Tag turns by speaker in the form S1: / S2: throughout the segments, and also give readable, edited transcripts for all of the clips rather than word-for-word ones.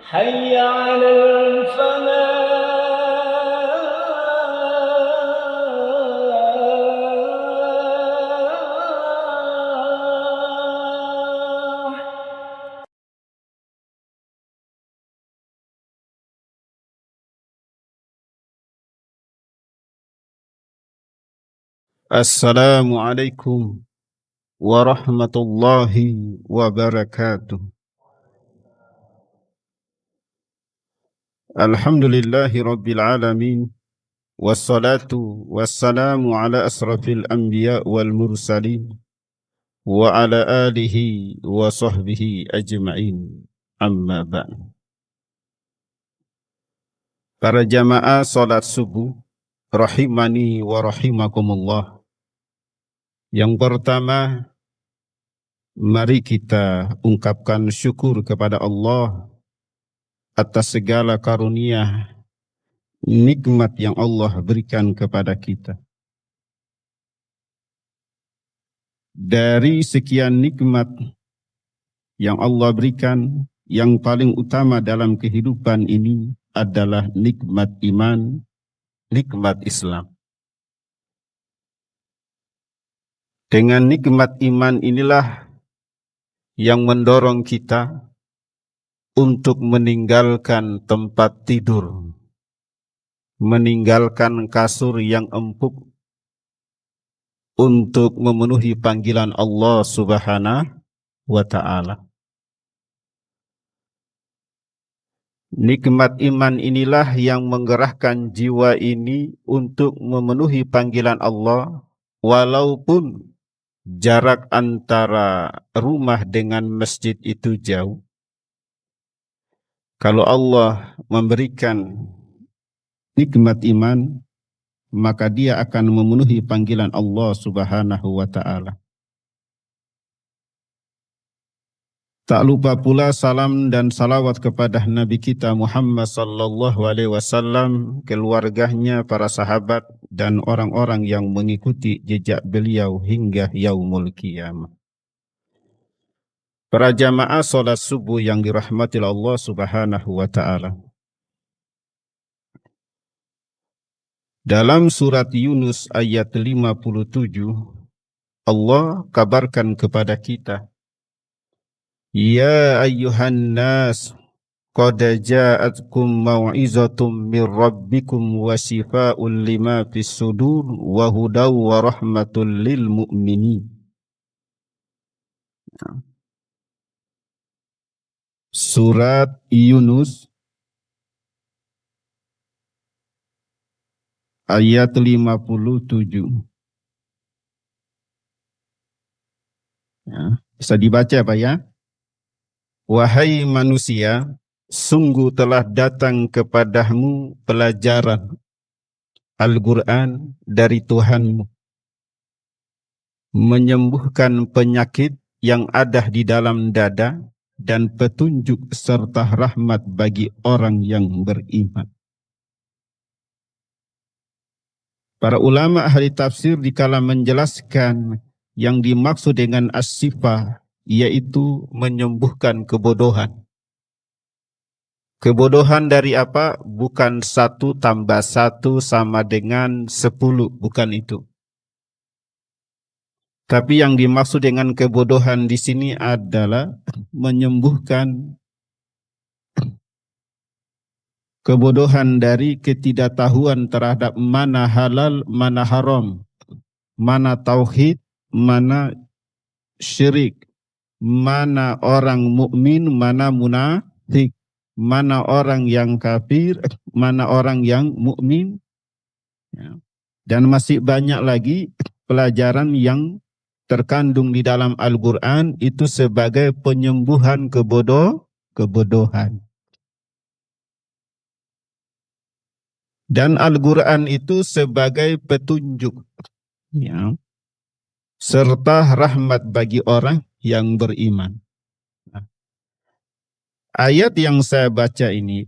S1: حي على الفلاح.
S2: Assalamualaikum warahmatullahi wabarakatuh. Alhamdulillahi rabbil alamin. Wassalatu wassalamu ala asrafil anbiya wal mursalin wa ala alihi wa sahbihi ajma'in. Amma ba'd. Para jamaah salat subuh rahimani wa rahimakumullah. Yang pertama, mari kita ungkapkan syukur kepada Allah atas segala karunia nikmat yang Allah berikan kepada kita. Dari sekian nikmat yang Allah berikan, yang paling utama dalam kehidupan ini adalah nikmat iman, nikmat Islam. Dengan nikmat iman inilah yang mendorong kita untuk meninggalkan tempat tidur, meninggalkan kasur yang empuk untuk memenuhi panggilan Allah Subhanahu wa ta'ala. Nikmat iman inilah yang menggerakkan jiwa ini untuk memenuhi panggilan Allah, walaupun jarak antara rumah dengan masjid itu jauh. Kalau Allah memberikan nikmat iman, maka dia akan memenuhi panggilan Allah Subhanahu wa ta'ala. Tak lupa pula salam dan salawat kepada Nabi kita Muhammad sallallahu alaihi wasallam, keluarganya, para sahabat, dan orang-orang yang mengikuti jejak beliau hingga yaumul qiyamah. Para jamaah salat subuh yang dirahmati Allah Subhanahu wa ta'ala. Dalam surat Yunus ayat 57, Allah kabarkan kepada kita, Ya ayyuhan nas, qad ja'atkum mau'izatum min rabbikum wa shifaa'un lima fis sudur wa hudaw wa rahmatul lil mu'minin. Surat Yunus ayat 57. Ya, bisa dibaca Pak ya? Wahai manusia, sungguh telah datang kepadamu pelajaran Al-Quran dari Tuhanmu, menyembuhkan penyakit yang ada di dalam dada dan petunjuk serta rahmat bagi orang yang beriman. Para ulama ahli tafsir dikala menjelaskan yang dimaksud dengan as-sifah, yaitu menyembuhkan kebodohan. Kebodohan dari apa? Bukan 1 tambah 1 sama dengan 10, bukan itu. Tapi yang dimaksud dengan kebodohan di sini adalah menyembuhkan kebodohan dari ketidaktahuan terhadap mana halal, mana haram, mana tauhid, mana syirik, mana orang mukmin, mana munafik, mana orang yang kafir, mana orang yang mukmin, ya. Dan masih banyak lagi pelajaran yang terkandung di dalam Al-Quran itu sebagai penyembuhan kebodohan. Dan Al-Quran itu sebagai petunjuk, ya, serta rahmat bagi orang yang beriman. Nah, ayat yang saya baca ini,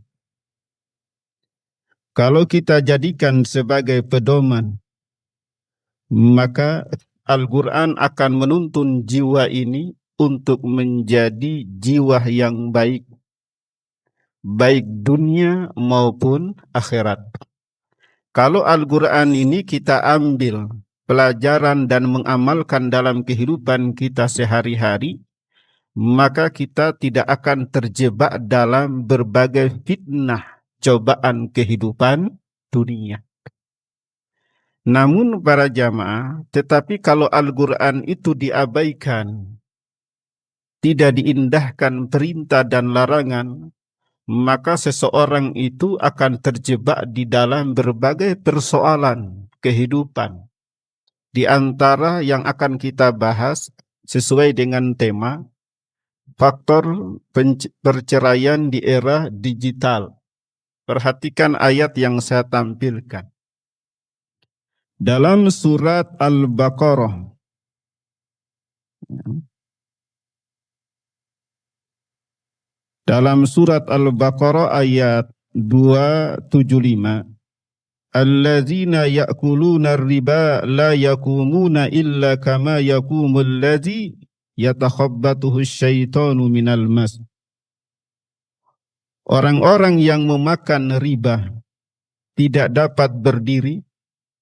S2: kalau kita jadikan sebagai pedoman, maka Al-Quran akan menuntun jiwa ini untuk menjadi jiwa yang baik, baik dunia maupun akhirat. Kalau Al-Quran ini kita ambil pelajaran dan mengamalkan dalam kehidupan kita sehari-hari, maka kita tidak akan terjebak dalam berbagai fitnah cobaan kehidupan dunia. Namun para jamaah, tetapi kalau Al-Quran itu diabaikan, tidak diindahkan perintah dan larangan, maka seseorang itu akan terjebak di dalam berbagai persoalan kehidupan. Di antara yang akan kita bahas sesuai dengan tema, faktor perceraian di era digital. Perhatikan ayat yang saya tampilkan. Dalam surat Al-Baqarah, dalam surat Al-Baqarah ayat 275, alladzina ya'kuluna riba la yakumuna illa kama yakumul ladzi yatakhabbatuhu syaitanu minal mas. Orang-orang yang memakan riba tidak dapat berdiri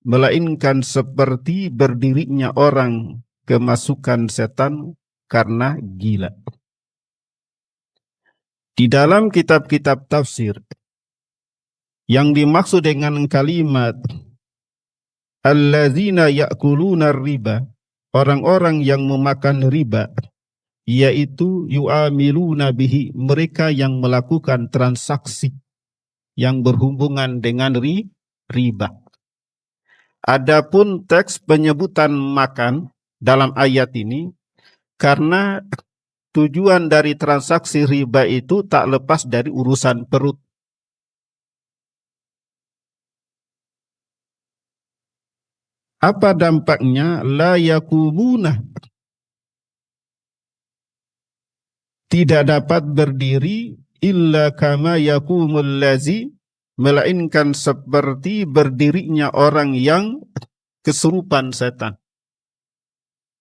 S2: melainkan seperti berdirinya orang kemasukan setan karena gila. Di dalam kitab-kitab tafsir, yang dimaksud dengan kalimat alladzina ya'kuluna riba, orang-orang yang memakan riba, yaitu yu'amiluna bihi, mereka yang melakukan transaksi yang berhubungan dengan riba. Adapun teks penyebutan makan dalam ayat ini, karena tujuan dari transaksi riba itu tak lepas dari urusan perut. Apa dampaknya? La yakumuna, tidak dapat berdiri, illa kama yakumul lazi, melainkan seperti berdirinya orang yang kesurupan setan.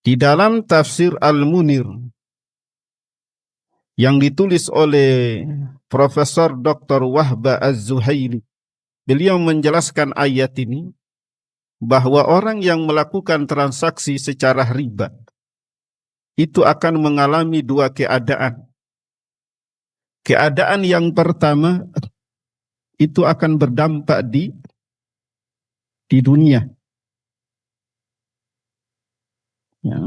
S2: Di dalam tafsir Al-Munir yang ditulis oleh Profesor Dr. Wahba Az-Zuhaili, beliau menjelaskan ayat ini bahwa orang yang melakukan transaksi secara riba itu akan mengalami dua keadaan. Keadaan yang pertama itu akan berdampak di dunia. Ya.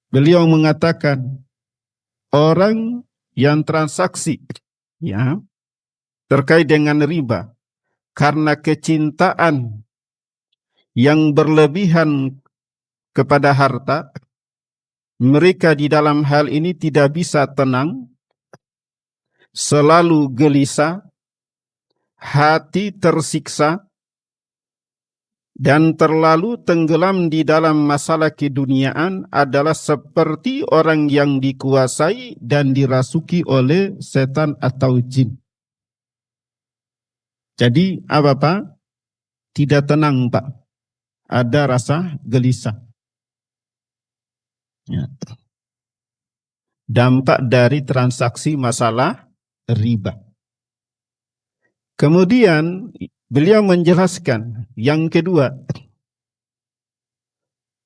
S2: Beliau mengatakan orang yang transaksi ya terkait dengan riba karena kecintaan yang berlebihan kepada harta, mereka di dalam hal ini tidak bisa tenang, selalu gelisah, hati tersiksa, dan terlalu tenggelam di dalam masalah keduniaan adalah seperti orang yang dikuasai dan dirasuki oleh setan atau jin. Jadi apa Pak? Tidak tenang Pak. Ada rasa gelisah. Ya. Dampak dari transaksi masalah riba. Kemudian beliau menjelaskan yang kedua,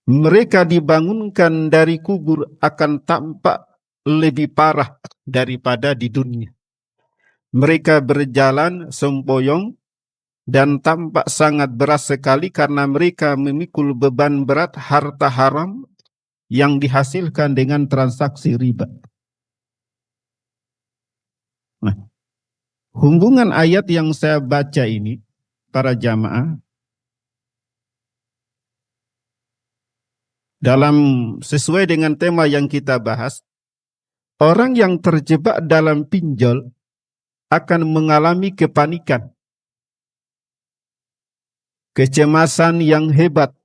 S2: mereka dibangunkan dari kubur akan tampak lebih parah daripada di dunia. Mereka berjalan sempoyong dan tampak sangat berat sekali karena mereka memikul beban berat harta haram yang dihasilkan dengan transaksi riba. Nah, hubungan ayat yang saya baca ini, para jamaah, dalam sesuai dengan tema yang kita bahas, orang yang terjebak dalam pinjol akan mengalami kepanikan, kecemasan yang hebat,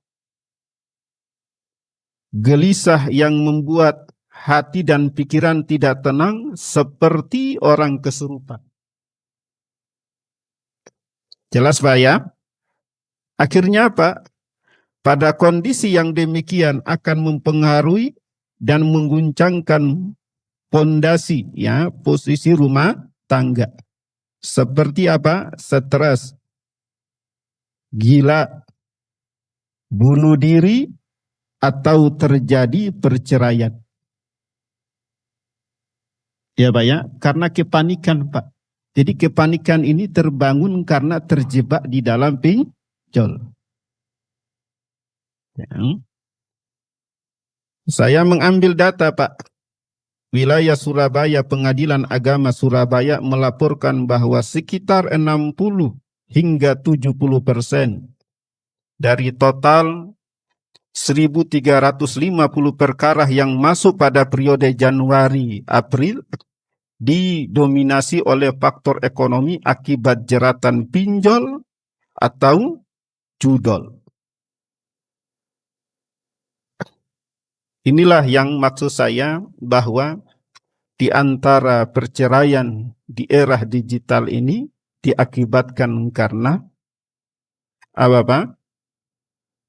S2: gelisah yang membuat hati dan pikiran tidak tenang seperti orang kesurupan. Jelas Pak ya? Akhirnya apa? Pada kondisi yang demikian akan mempengaruhi dan mengguncangkan pondasi ya, posisi rumah tangga. Seperti apa? Stres, gila, bunuh diri, atau terjadi perceraian. Ya Pak ya, karena kepanikan Pak. Jadi kepanikan ini terbangun karena terjebak di dalam pinjol. Ya. Saya mengambil data Pak. Wilayah Surabaya, Pengadilan Agama Surabaya melaporkan bahwa sekitar 60 hingga 70% dari total 1.350 perkara yang masuk pada periode Januari-April didominasi oleh faktor ekonomi akibat jeratan pinjol atau judol. Inilah yang maksud saya bahwa di antara perceraian di era digital ini diakibatkan karena apa Pak?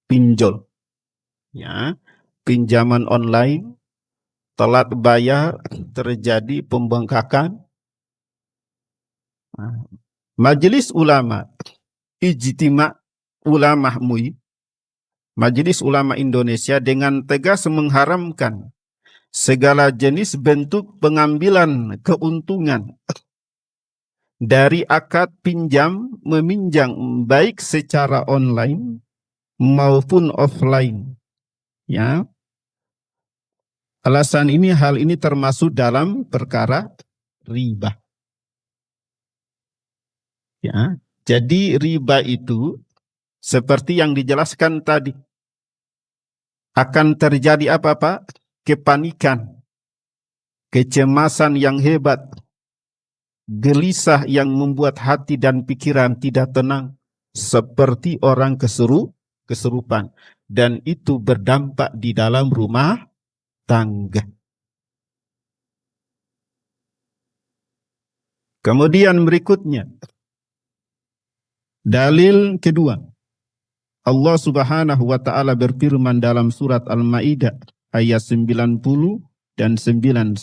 S2: Pinjol. Ya, pinjaman online, telat bayar, terjadi pembengkakan. Majelis Ulama Ijtima Ulama MUI, Majelis Ulama Indonesia dengan tegas mengharamkan segala jenis bentuk pengambilan keuntungan dari akad pinjam meminjam baik secara online maupun offline. Ya. Alasan ini, hal ini termasuk dalam perkara riba. Ya. Jadi riba itu seperti yang dijelaskan tadi, akan terjadi apa Pak? Kepanikan, kecemasan yang hebat, gelisah yang membuat hati dan pikiran tidak tenang, seperti orang kesurupan. Dan itu berdampak di dalam rumah tangga. Kemudian berikutnya, dalil kedua. Allah Subhanahu wa taala berfirman dalam surat Al-Maidah ayat 90 dan 91.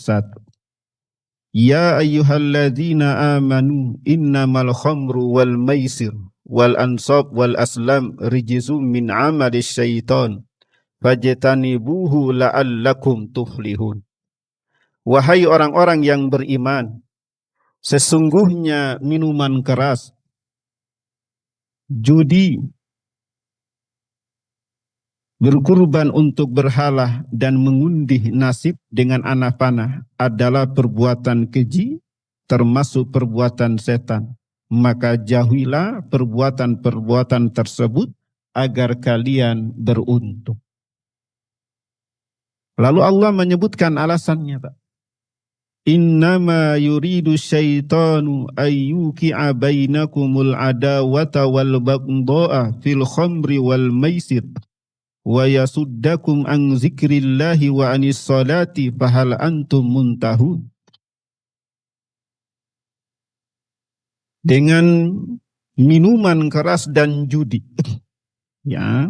S2: Ya ayyuhalladzina amanu innamal khamru wal maisir wal ansab wal aslam rijzum min amali syaitan fajtanibuhu la'allakum tuflihun. Wahai orang-orang yang beriman, sesungguhnya minuman keras, judi, berkurban untuk berhala dan mengundi nasib dengan anak panah adalah perbuatan keji, termasuk perbuatan setan. Maka jauhilah perbuatan-perbuatan tersebut agar kalian beruntung. Lalu Allah menyebutkan alasannya, Pak. Innama yuridu syaitanu ayyuki'a bainakumul adawata wal baghdha'a fil khamri wal maisir wa yasuddakum an zikrillahi wa anis salati fahal antum muntahun. Dengan minuman keras dan judi, ya,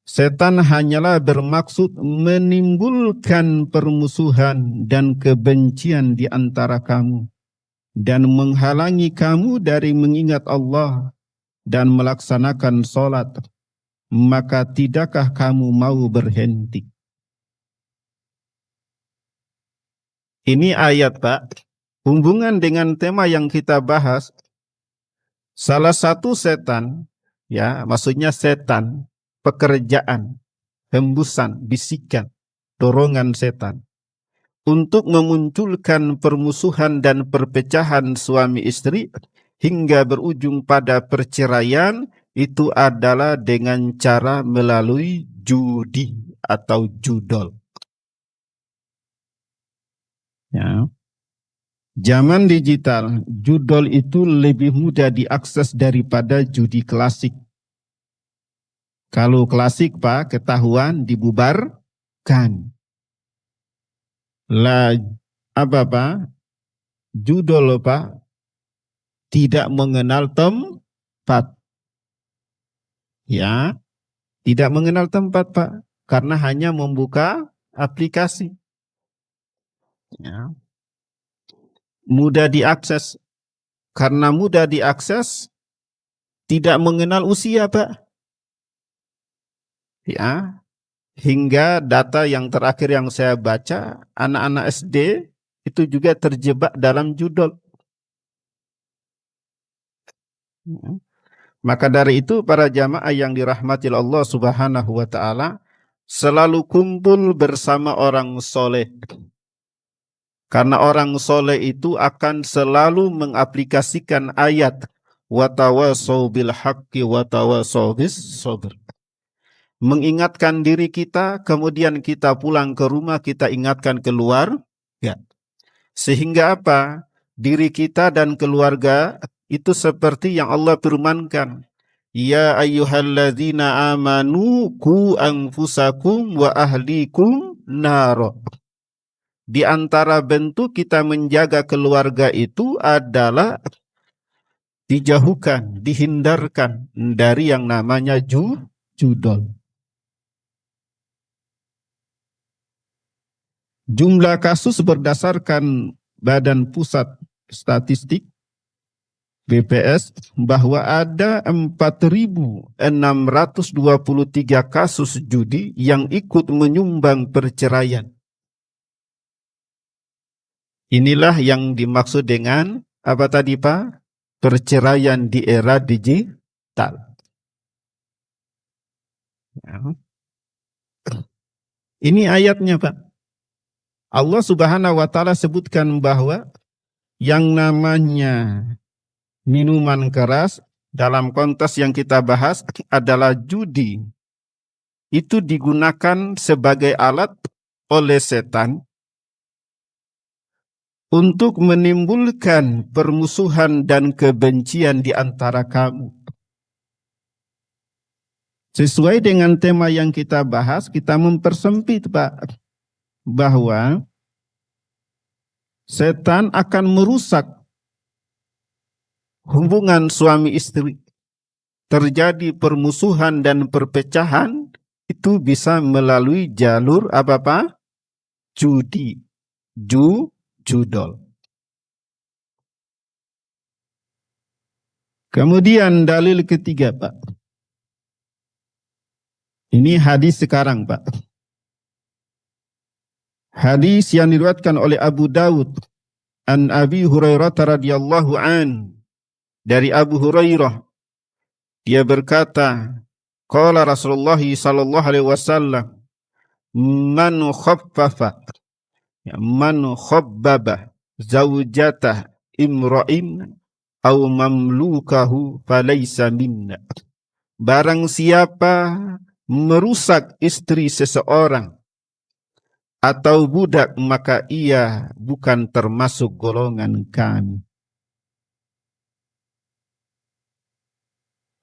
S2: setan hanyalah bermaksud menimbulkan permusuhan dan kebencian di antara kamu dan menghalangi kamu dari mengingat Allah dan melaksanakan sholat. Maka tidakkah kamu mau berhenti? Ini ayat Pak, hubungan dengan tema yang kita bahas. Salah satu setan, ya, maksudnya setan, pekerjaan, hembusan, bisikan, dorongan setan untuk memunculkan permusuhan dan perpecahan suami istri hingga berujung pada perceraian, itu adalah dengan cara melalui judi atau judol. Ya. Zaman digital, judol itu lebih mudah diakses daripada judi klasik. Kalau klasik Pak, ketahuan dibubarkan. Lah apa Pak? Judol Pak tidak mengenal tempat. Ya, tidak mengenal tempat Pak, karena hanya membuka aplikasi. Ya. Mudah diakses. karena mudah diakses, tidak mengenal usia, Pak. Ya, hingga data yang terakhir yang saya baca, anak-anak SD itu juga terjebak dalam judul. Maka dari itu para jamaah yang dirahmati Allah Subhanahu wa taala, selalu kumpul bersama orang soleh. Karena orang soleh itu akan selalu mengaplikasikan ayat watawasau bil haqqi watawasau bis sabr. Mengingatkan diri kita, kemudian kita pulang ke rumah, kita ingatkan keluar, ya. Sehingga apa? Diri kita dan keluarga itu seperti yang Allah firmankan. Ya ayyuhalladzina amanu ku anfusakum wa ahlikum naro. Di antara bentuk kita menjaga keluarga itu adalah dijauhkan, dihindarkan dari yang namanya judol. Jumlah kasus berdasarkan Badan Pusat Statistik BPS bahwa ada 4.623 kasus judi yang ikut menyumbang perceraian. Inilah yang dimaksud dengan apa tadi, Pak? Perceraian di era digital. Ini ayatnya, Pak. Allah Subhanahu wa taala sebutkan bahwa yang namanya minuman keras dalam konteks yang kita bahas adalah judi. Itu digunakan sebagai alat oleh setan untuk menimbulkan permusuhan dan kebencian di antara kamu. Sesuai dengan tema yang kita bahas, kita mempersempit, Pak, bahwa setan akan merusak hubungan suami istri. Terjadi permusuhan dan perpecahan, itu bisa melalui jalur apa, Pak? Judi. Judol. Kemudian dalil ketiga, Pak. Ini hadis sekarang, Pak. Hadis yang diriwayatkan oleh Abu Dawud an Abi Hurairah radhiyallahu an. Dari Abu Hurairah, dia berkata, qala Rasulullah sallallahu alaihi wasallam, man khabbaba zaujatah imra'in aw mamlukahu falaysa minna. Barang siapa merusak istri seseorang atau budak, maka ia bukan termasuk golongan kami.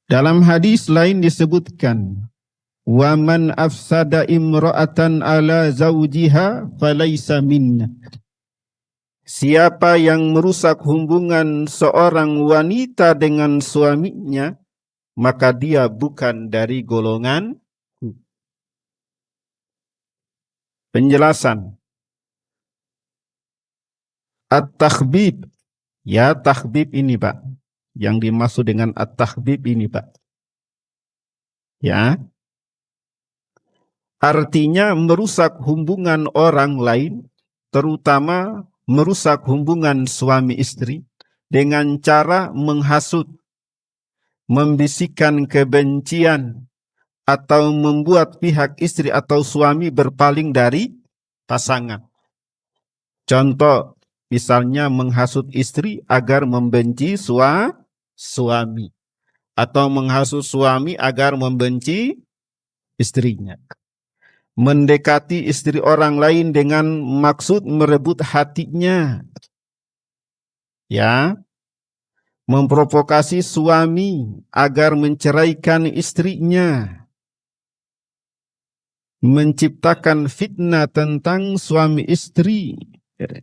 S2: Dalam hadis lain disebutkan, wa man afsada imra'atan ala zawjiha falaysa minna. Siapa yang merusak hubungan seorang wanita dengan suaminya, maka dia bukan dari golongan. Penjelasan. At-takhbib. Ya, takhbib ini, Pak. Yang dimaksud dengan at-takhbib ini, Pak. Ya. Artinya merusak hubungan orang lain, terutama merusak hubungan suami istri dengan cara menghasut, membisikkan kebencian, atau membuat pihak istri atau suami berpaling dari pasangan. Contoh, misalnya menghasut istri agar membenci suami, atau menghasut suami agar membenci istrinya. Mendekati istri orang lain dengan maksud merebut hatinya. Ya. Memprovokasi suami agar menceraikan istrinya. Menciptakan fitnah tentang suami istri.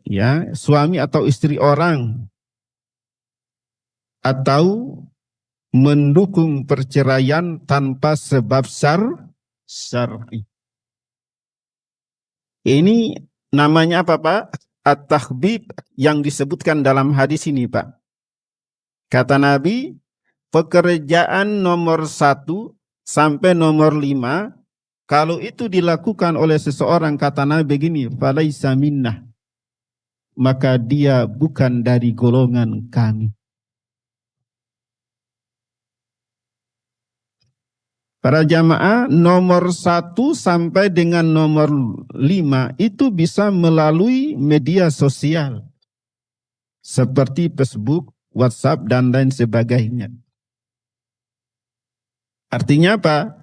S2: Ya, suami atau istri orang. Atau mendukung perceraian tanpa sebab syar'i. Ini namanya apa, Pak? At-takhbib yang disebutkan dalam hadis ini, Pak. Kata Nabi, pekerjaan nomor 1 sampai nomor 5, kalau itu dilakukan oleh seseorang, kata Nabi begini, falaisa minnah, maka dia bukan dari golongan kami. Para jamaah, nomor 1 sampai dengan nomor 5 itu bisa melalui media sosial seperti Facebook, WhatsApp, dan lain sebagainya. Artinya apa?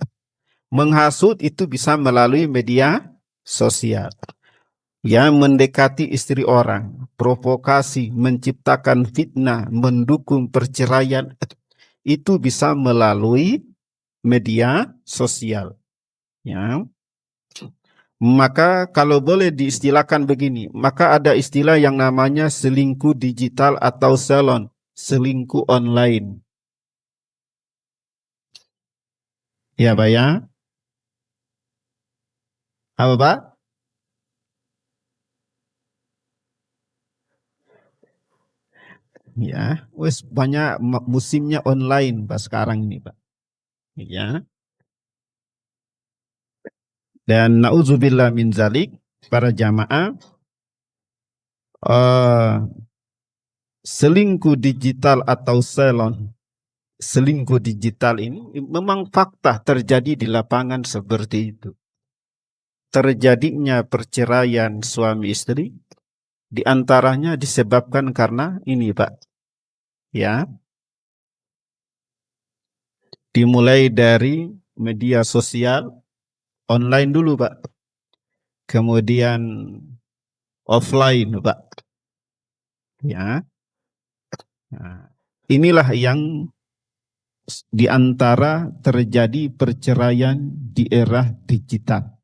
S2: Menghasut itu bisa melalui media sosial. Ya, mendekati istri orang, provokasi, menciptakan fitnah, mendukung perceraian, itu bisa melalui media sosial. Ya. Maka kalau boleh diistilahkan begini, maka ada istilah yang namanya selingkuh digital atau salon, selingkuh online. Ya Pak ya? Apa Pak? Ya, wes banyak musimnya online Pak sekarang ini Pak. Ya. Dan na'udzubillah min zalik, para jamaah, selingkuh digital atau salon, selingkuh digital ini memang fakta terjadi di lapangan seperti itu. Terjadinya perceraian suami istri di antaranya disebabkan karena ini Pak. Ya. Dimulai dari media sosial, online dulu Pak. Kemudian offline Pak. Ya. Nah, inilah yang di antara terjadi perceraian di era digital.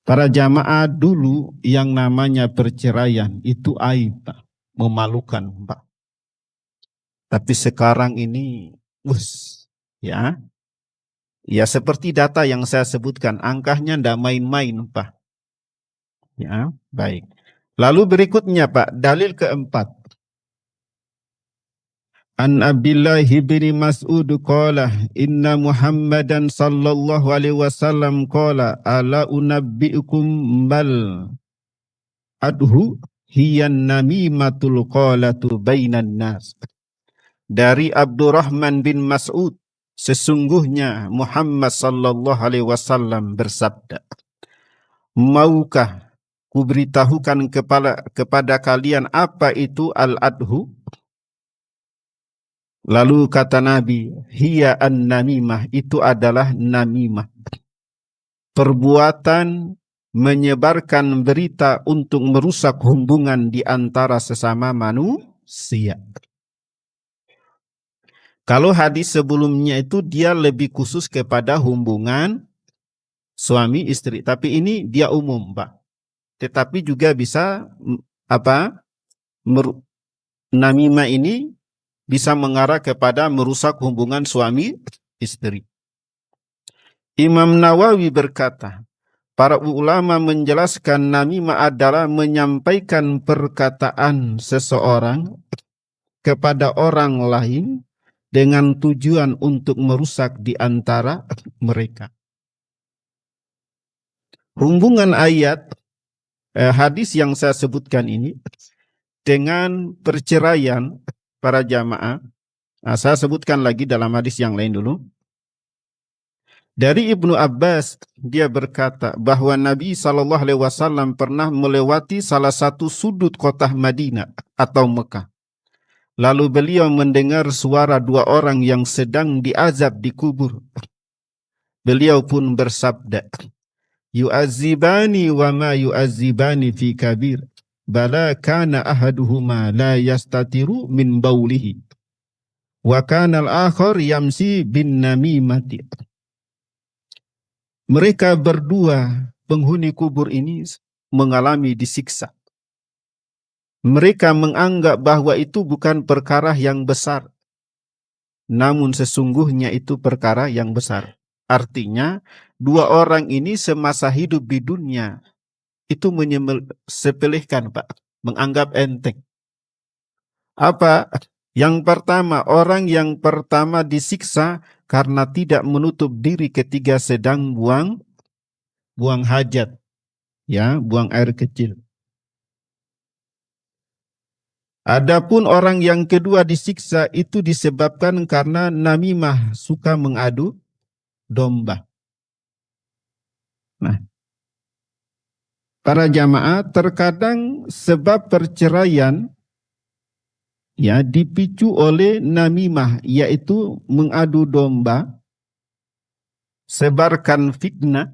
S2: Para jamaah dulu yang namanya perceraian itu aib, Pak. Memalukan, Pak. Tapi sekarang ini, ya, ya seperti data yang saya sebutkan, angkanya tidak main-main, Pak. Ya, baik. Lalu berikutnya, Pak, dalil keempat. An Abdullah bin Mas'ud qala inna Muhammadan sallallahu alaihi wasallam qala ala unabbiukum bal adhu hiyan namimatul qalatu bainan nas. Dari Abdurrahman bin Mas'ud, sesungguhnya Muhammad sallallahu alaihi wasallam bersabda, maukah kuberitahukan kepada kalian apa itu al-adhu? Lalu kata Nabi, hiya an-namimah, itu adalah namimah. Perbuatan menyebarkan berita untuk merusak hubungan di antara sesama manusia. Kalau hadis sebelumnya itu dia lebih khusus kepada hubungan suami istri, tapi ini dia umum, Pak. Tetapi juga bisa namimah ini bisa mengarah kepada merusak hubungan suami istri. Imam Nawawi berkata, para ulama menjelaskan namimah adalah menyampaikan perkataan seseorang kepada orang lain dengan tujuan untuk merusak di antara mereka. Hubungan ayat hadis yang saya sebutkan ini dengan perceraian para jamaah. Nah, saya sebutkan lagi dalam hadis yang lain dulu. Dari Ibnu Abbas, dia berkata bahwa Nabi SAW pernah melewati salah satu sudut kota Madinah atau Mekah. Lalu beliau mendengar suara 2 orang yang sedang diazab di kubur. Beliau pun bersabda, yu'azibani wa ma yu'azibani fi kabir. Bala kana ahaduhuma la yastatiru min baulihi. Wa kana al-akhar yamsi bin namimati. Mereka berdua penghuni kubur ini mengalami disiksa. Mereka menganggap bahwa itu bukan perkara yang besar. Namun sesungguhnya itu perkara yang besar. Artinya 2 orang ini semasa hidup di dunia itu sepelehkan Pak, menganggap enteng. Apa? Yang pertama, orang yang pertama disiksa karena tidak menutup diri ketika sedang buang hajat, ya, buang air kecil. Adapun orang yang kedua disiksa itu disebabkan karena namimah, suka mengadu domba. Nah, para jamaah, terkadang sebab perceraian ya dipicu oleh namimah, yaitu mengadu domba, sebarkan fitnah,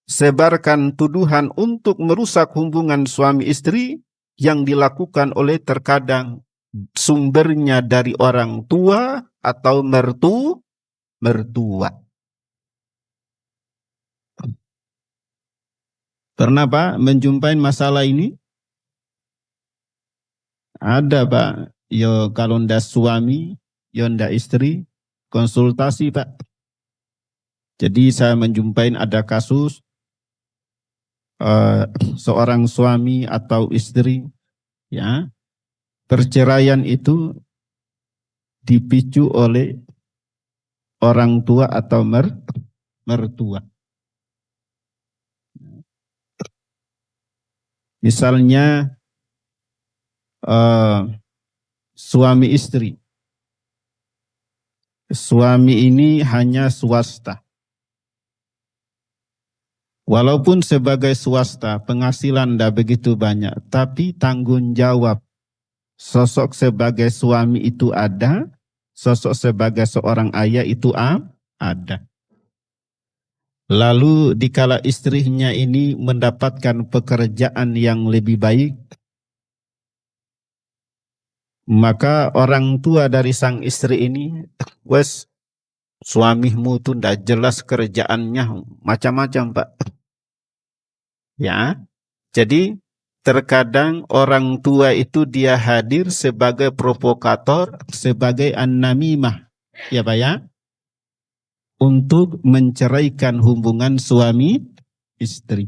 S2: sebarkan tuduhan untuk merusak hubungan suami istri yang dilakukan oleh terkadang sumbernya dari orang tua atau mertua. Pernah Pak menjumpai masalah ini? Ada Pak. Yo kalau ndak suami, yo ndak istri, konsultasi Pak. Jadi saya menjumpai ada kasus seorang suami atau istri, ya, perceraian itu dipicu oleh orang tua atau mertua. Misalnya suami istri. Suami ini hanya swasta. Walaupun sebagai swasta penghasilan tidak begitu banyak, tapi tanggung jawab sosok sebagai suami itu ada, sosok sebagai seorang ayah itu ada. Lalu dikala istrinya ini mendapatkan pekerjaan yang lebih baik, maka orang tua dari sang istri ini, wes suamimu tuh tidak jelas kerjaannya macam-macam Pak. Ya, jadi terkadang orang tua itu dia hadir sebagai provokator, sebagai an-namimah, ya Pak ya, untuk menceraikan hubungan suami istri.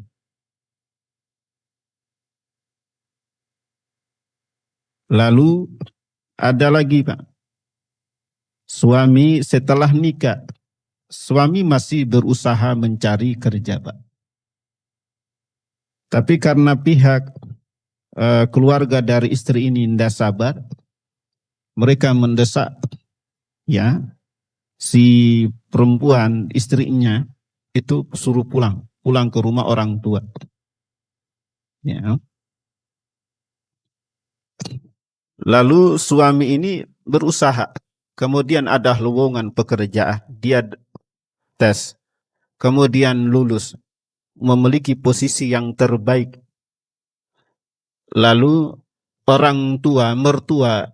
S2: Lalu ada lagi Pak, suami setelah nikah, suami masih berusaha mencari kerja Pak. Tapi karena pihak keluarga dari istri ini tidak sabar, mereka mendesak ya si perempuan istrinya itu suruh pulang ke rumah orang tua. Ya. Lalu suami ini berusaha, kemudian ada lowongan pekerjaan, dia tes, kemudian lulus, memiliki posisi yang terbaik. Lalu orang tua, mertua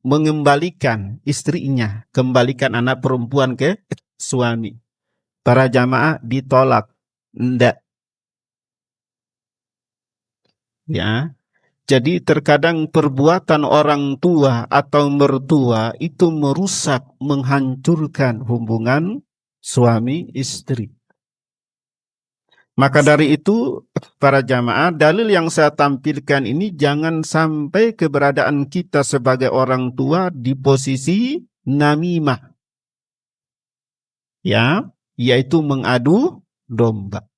S2: mengembalikan istrinya, kembalikan anak perempuan ke suami. Para jamaah ditolak. Ndak. Ya. Jadi terkadang perbuatan orang tua atau mertua itu merusak, menghancurkan hubungan suami istri. Maka dari itu, para jamaah, dalil yang saya tampilkan ini jangan sampai keberadaan kita sebagai orang tua di posisi namimah. Ya, yaitu mengadu domba.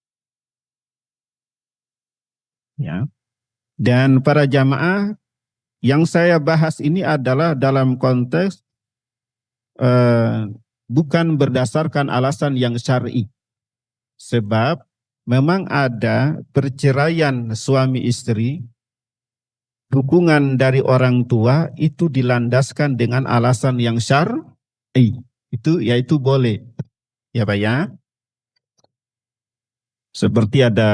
S2: Ya. Dan para jamaah, yang saya bahas ini adalah dalam konteks bukan berdasarkan alasan yang syar'i. Sebab memang ada perceraian suami istri, dukungan dari orang tua itu dilandaskan dengan alasan yang syar'i. Itu yaitu boleh. Ya Pak ya. Seperti ada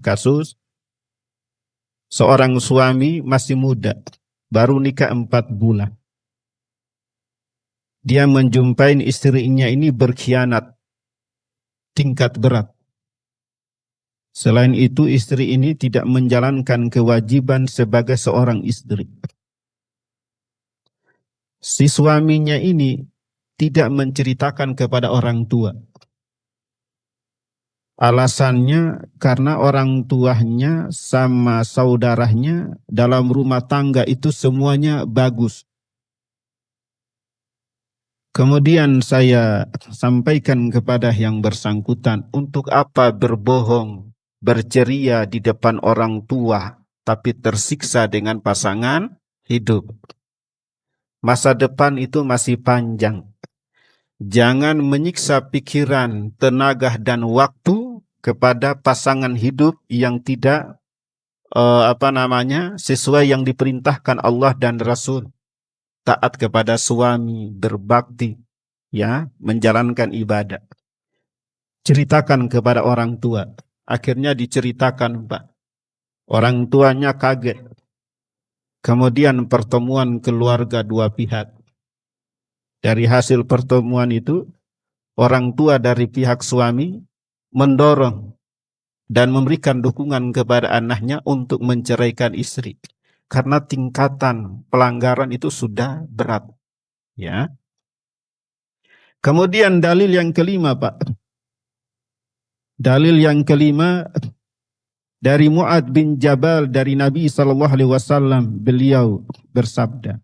S2: kasus seorang suami masih muda, baru nikah 4 bulan. Dia menjumpai istrinya ini berkhianat tingkat berat. Selain itu istri ini tidak menjalankan kewajiban sebagai seorang istri. Si suaminya ini tidak menceritakan kepada orang tua. Alasannya karena orang tuanya sama saudaranya dalam rumah tangga itu semuanya bagus. Kemudian saya sampaikan kepada yang bersangkutan, untuk apa berbohong, berceria di depan orang tua, tapi tersiksa dengan pasangan hidup. Masa depan itu masih panjang. Jangan menyiksa pikiran, tenaga, dan waktu kepada pasangan hidup yang tidak sesuai yang diperintahkan Allah dan Rasul. Taat kepada suami, berbakti, ya, menjalankan ibadah. Ceritakan kepada orang tua. Akhirnya diceritakan, Pak. Orang tuanya kaget. Kemudian pertemuan keluarga dua pihak. Dari hasil pertemuan itu, orang tua dari pihak suami mendorong dan memberikan dukungan kepada anaknya untuk menceraikan istri. Karena tingkatan pelanggaran itu sudah berat. Ya. Kemudian dalil yang kelima, Pak. Dalil yang kelima dari Mu'ad bin Jabal dari Nabi SAW, beliau bersabda,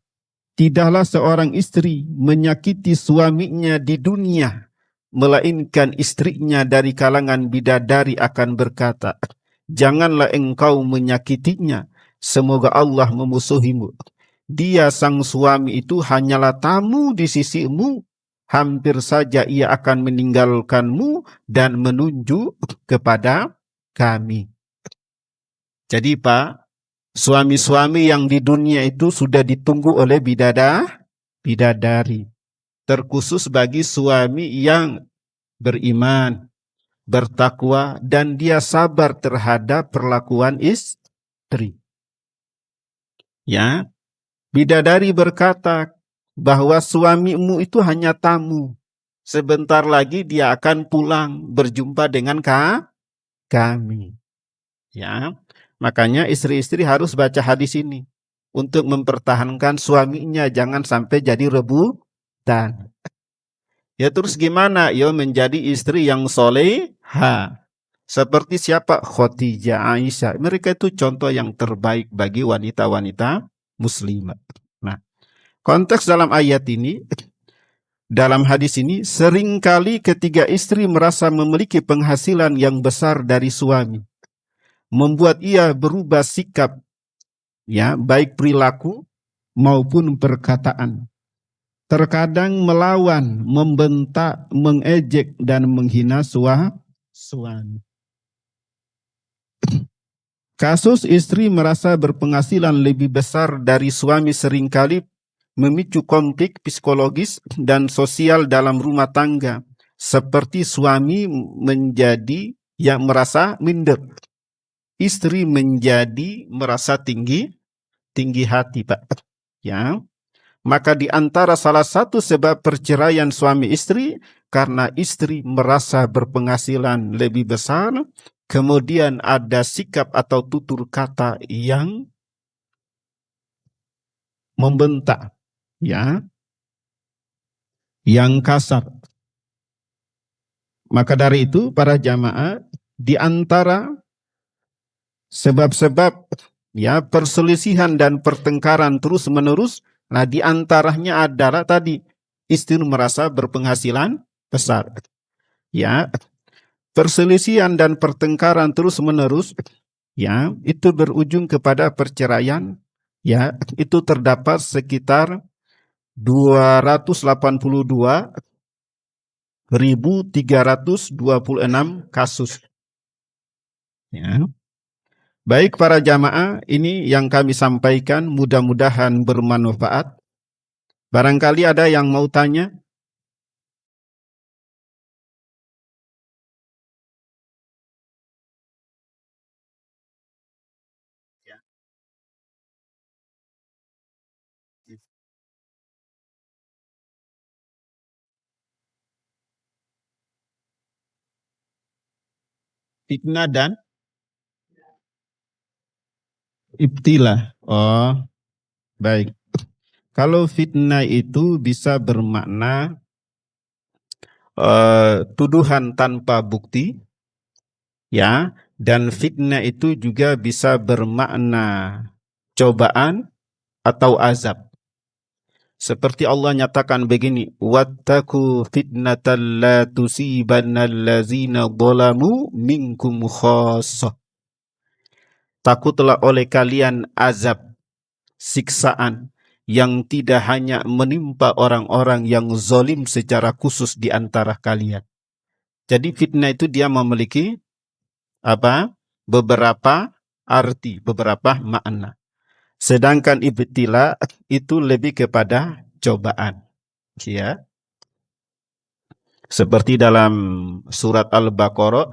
S2: tidaklah seorang istri menyakiti suaminya di dunia, melainkan istrinya dari kalangan bidadari akan berkata, janganlah engkau menyakitinya, semoga Allah memusuhimu. Dia sang suami itu hanyalah tamu di sisimu, hampir saja ia akan meninggalkanmu dan menunjuk kepada kami. Jadi Pak, suami-suami yang di dunia itu sudah ditunggu oleh bidadari. Terkhusus bagi suami yang beriman, bertakwa, dan dia sabar terhadap perlakuan istri. Ya, bidadari berkata bahwa suamimu itu hanya tamu. Sebentar lagi dia akan pulang berjumpa dengan kami. Ya, makanya istri-istri harus baca hadis ini untuk mempertahankan suaminya, jangan sampai jadi rebutan. Ya terus gimana? Ya menjadi istri yang soleha. Seperti siapa? Khadijah, Aisyah. Mereka itu contoh yang terbaik bagi wanita-wanita muslimah. Nah, konteks dalam ayat ini, dalam hadis ini, seringkali ketiga istri merasa memiliki penghasilan yang besar dari suami, membuat ia berubah sikap, ya, baik perilaku maupun perkataan. Terkadang melawan, membentak, mengejek, dan menghina suami. Kasus istri merasa berpenghasilan lebih besar dari suami seringkali memicu konflik psikologis dan sosial dalam rumah tangga. Seperti suami menjadi yang merasa minder. Istri menjadi merasa tinggi hati, Pak. Ya. Maka di antara salah satu sebab perceraian suami istri karena istri merasa berpenghasilan lebih besar, kemudian ada sikap atau tutur kata yang membentak, ya, yang kasar. Maka dari itu para jamaah, di antara sebab-sebab, ya, perselisihan dan pertengkaran terus-menerus, nah di antaranya adalah tadi istri merasa berpenghasilan besar. Ya, perselisihan dan pertengkaran terus-menerus, ya, itu berujung kepada perceraian. Ya, itu terdapat sekitar 282.326 kasus. Ya. Baik para jamaah, ini yang kami sampaikan, mudah-mudahan bermanfaat. Barangkali ada yang mau tanya? Fitnah dan ibtilah. Oh, baik. Kalau fitnah itu bisa bermakna tuduhan tanpa bukti, Ya, dan fitnah itu juga bisa bermakna cobaan atau azab. Seperti Allah nyatakan begini, wattaqu fitnatan la tusibanna allazina zalamu minkum khassah. Takutlah oleh kalian azab, siksaan yang tidak hanya menimpa orang-orang yang zalim secara khusus di antara kalian. Jadi fitnah itu dia memiliki apa? Beberapa arti, beberapa makna. Sedangkan ibtila itu lebih kepada cobaan. Ya. Seperti dalam surat Al-Baqarah,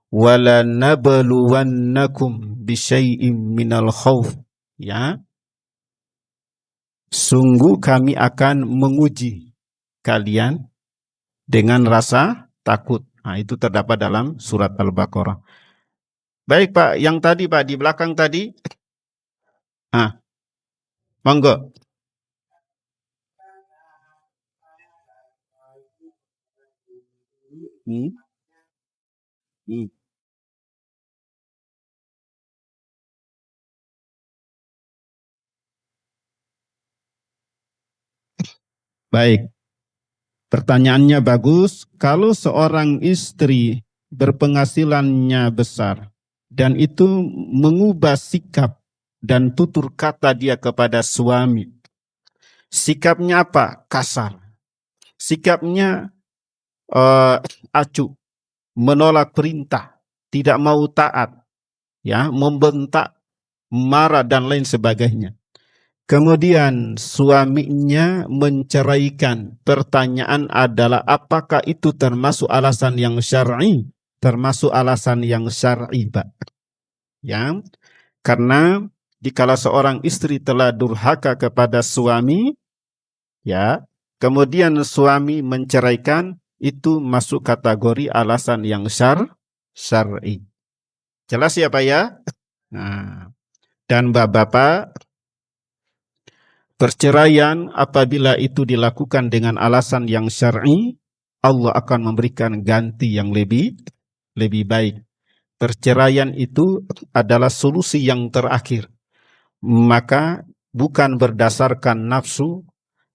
S2: wala nabluwannakum bisyai'im minal khauf. Ya. Sungguh kami akan menguji kalian dengan rasa takut. Nah, itu terdapat dalam surat Al-Baqarah. Baik Pak, yang tadi Pak di belakang tadi. Ah, monggo. Hmm. Hmm. Baik, pertanyaannya bagus. Kalau seorang istri berpenghasilannya besar dan itu mengubah sikap dan tutur kata dia kepada suami, sikapnya apa? Kasar. Sikapnya acuh, menolak perintah, tidak mau taat, ya, membentak, marah dan lain sebagainya. Kemudian suaminya menceraikan. Pertanyaan adalah apakah itu termasuk alasan yang syar'i? Termasuk alasan yang syar'i, Pak. Ya, karena dikala seorang istri telah durhaka kepada suami, ya, kemudian suami menceraikan, itu masuk kategori alasan yang syar'i. Jelas ya, Pak ya? Nah, dan Bapak, perceraian apabila itu dilakukan dengan alasan yang syar'i, Allah akan memberikan ganti yang lebih baik. Perceraian itu adalah solusi yang terakhir. Maka bukan berdasarkan nafsu,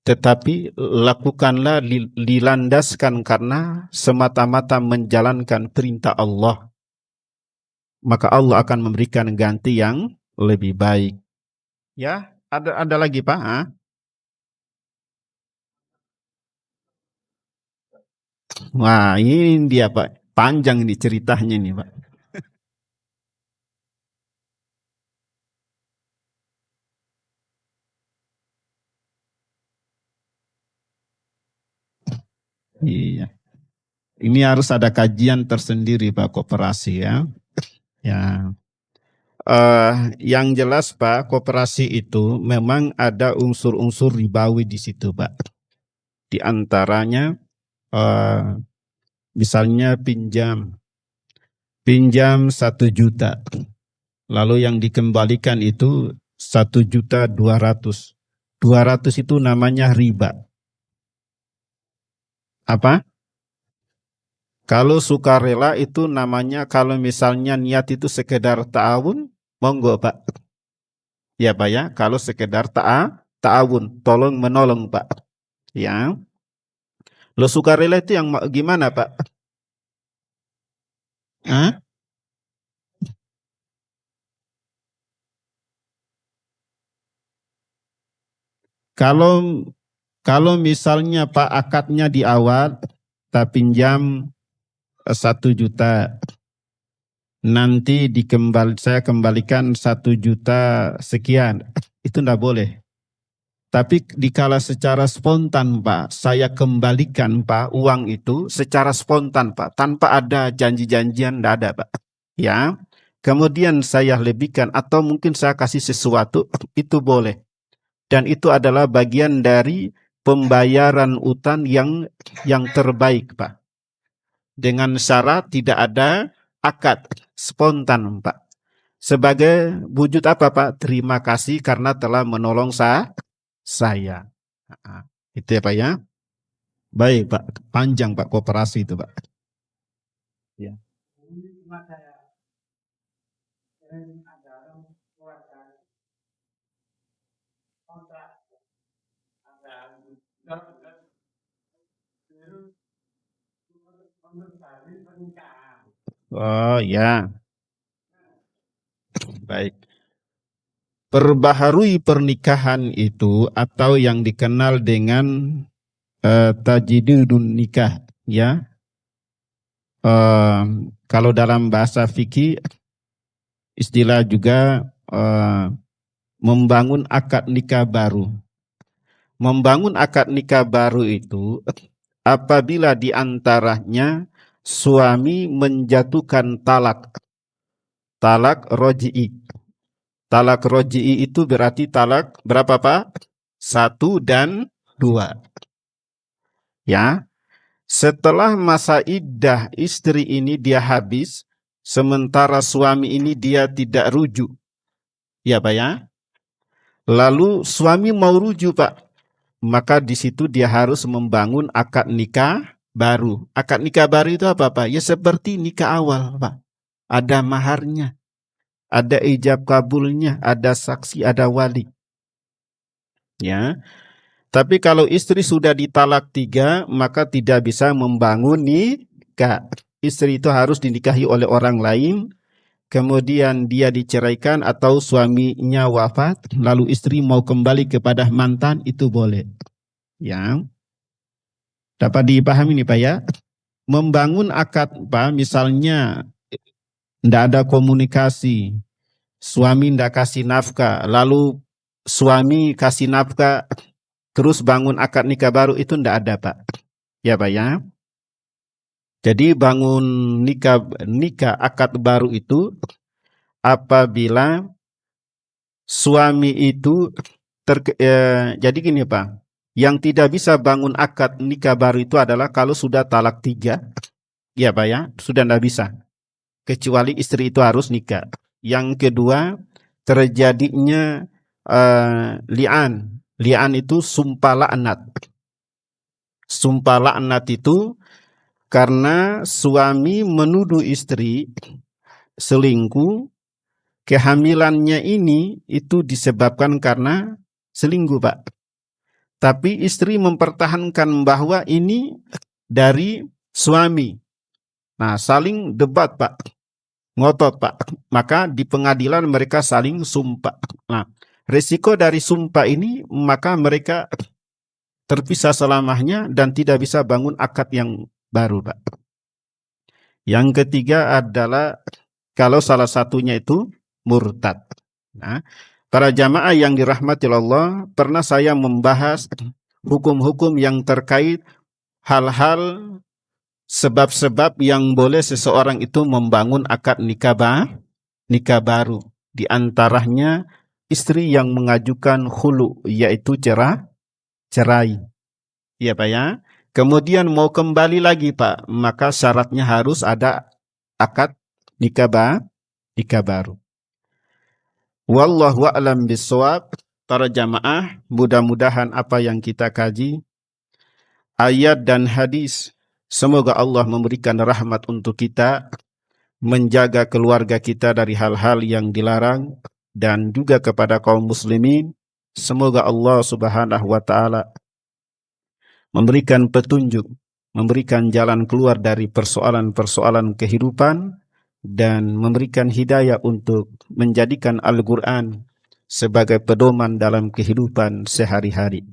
S2: tetapi lakukanlah dilandaskan karena semata-mata menjalankan perintah Allah. Maka Allah akan memberikan ganti yang lebih baik. Ya, ada lagi Pak? Ha? Wah, ini dia Pak. Panjang ini ceritanya nih Pak. Iya. Ini harus ada kajian tersendiri Pak koperasi ya. Ya. Yang jelas Pak, koperasi itu memang ada unsur-unsur ribawi di situ Pak. Di antaranya misalnya pinjam 1 juta, lalu yang dikembalikan itu 1.200.000. 200 itu namanya riba. Apa? Kalau sukarela itu namanya, kalau misalnya niat itu sekedar ta'awun, monggo Pak. Ya Pak ya, kalau sekedar ta'awun, tolong menolong Pak. Ya. Lo sukarela itu yang gimana Pak? Hah? Kalau kalau misalnya Pak akadnya di awal, kita pinjam 1 juta, nanti saya kembalikan 1 juta sekian, itu enggak boleh. Tapi dikala secara spontan Pak, saya kembalikan Pak uang itu secara spontan Pak, tanpa ada janji-janjian, enggak ada Pak. Ya, kemudian saya lebihkan atau mungkin saya kasih sesuatu, itu boleh. Dan itu adalah bagian dari pembayaran utang yang terbaik Pak. Dengan syarat tidak ada akad, spontan Pak. Sebagai wujud apa Pak? Terima kasih karena telah menolong saya. Itu ya Pak ya. Baik Pak, panjang Pak koperasi itu Pak. Ya. Oh ya, baik. Perbaharui pernikahan itu atau yang dikenal dengan tajdidun nikah, ya. Kalau dalam bahasa fikih istilah juga membangun akad nikah baru. Membangun akad nikah baru itu apabila di antaranya suami menjatuhkan talak roji'i. Talak roji'i itu berarti talak berapa Pak? 1 dan 2. Ya, setelah masa iddah istri ini dia habis, sementara suami ini dia tidak rujuk. Ya Pak ya. Lalu suami mau rujuk Pak, maka di situ dia harus membangun akad nikah baru. Akad nikah baru itu apa Pak? Ya seperti nikah awal Pak. Ada maharnya, ada ijab kabulnya, ada saksi, ada wali. Ya. Tapi kalau istri sudah ditalak 3, maka tidak bisa membangun nikah. Istri itu harus dinikahi oleh orang lain, kemudian dia diceraikan atau suaminya wafat, lalu istri mau kembali kepada mantan, itu boleh. Ya. Dapat dipahami nih Pak ya. Membangun akad Pak, misalnya tidak ada komunikasi, suami tidak kasih nafkah, lalu suami kasih nafkah, terus bangun akad nikah baru, itu tidak ada Pak. Ya Pak ya. Jadi bangun nikah akad baru itu apabila suami itu jadi gini Pak. Yang tidak bisa bangun akad nikah baru itu adalah kalau sudah talak 3. Ya Pak ya, sudah tidak bisa. Kecuali istri itu harus nikah. Yang kedua, terjadinya li'an. Li'an itu sumpah laknat. Sumpah laknat itu karena suami menuduh istri selingkuh, kehamilannya ini itu disebabkan karena selingkuh Pak. Tapi istri mempertahankan bahwa ini dari suami. Nah, saling debat Pak, ngotot Pak. Maka di pengadilan mereka saling sumpah. Nah, resiko dari sumpah ini maka mereka terpisah selamanya dan tidak bisa bangun akad yang baru Pak. Yang ketiga adalah kalau salah satunya itu murtad. Nah, para jamaah yang dirahmati Allah, pernah saya membahas hukum-hukum yang terkait hal-hal sebab-sebab yang boleh seseorang itu membangun akad nikah baru. Di antaranya istri yang mengajukan khulu, yaitu cerai. Ya Pak ya. Kemudian mau kembali lagi Pak, maka syaratnya harus ada akad nikah baru. Wallahu a'lam bishawab. Para jamaah, mudah-mudahan apa yang kita kaji, ayat dan hadis, semoga Allah memberikan rahmat untuk kita, menjaga keluarga kita dari hal-hal yang dilarang, dan juga kepada kaum muslimin, semoga Allah subhanahu wa ta'ala memberikan petunjuk, memberikan jalan keluar dari persoalan-persoalan kehidupan, dan memberikan hidayah untuk menjadikan Al-Quran sebagai pedoman dalam kehidupan sehari-hari.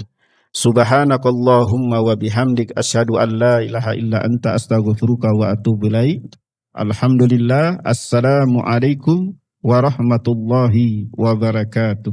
S2: Subhanakallahumma wa bihamdik asyhadu an la ilaha illa anta astaghfiruka wa atubu ilaik. Alhamdulillah. Assalamualaikum warahmatullahi wabarakatuh.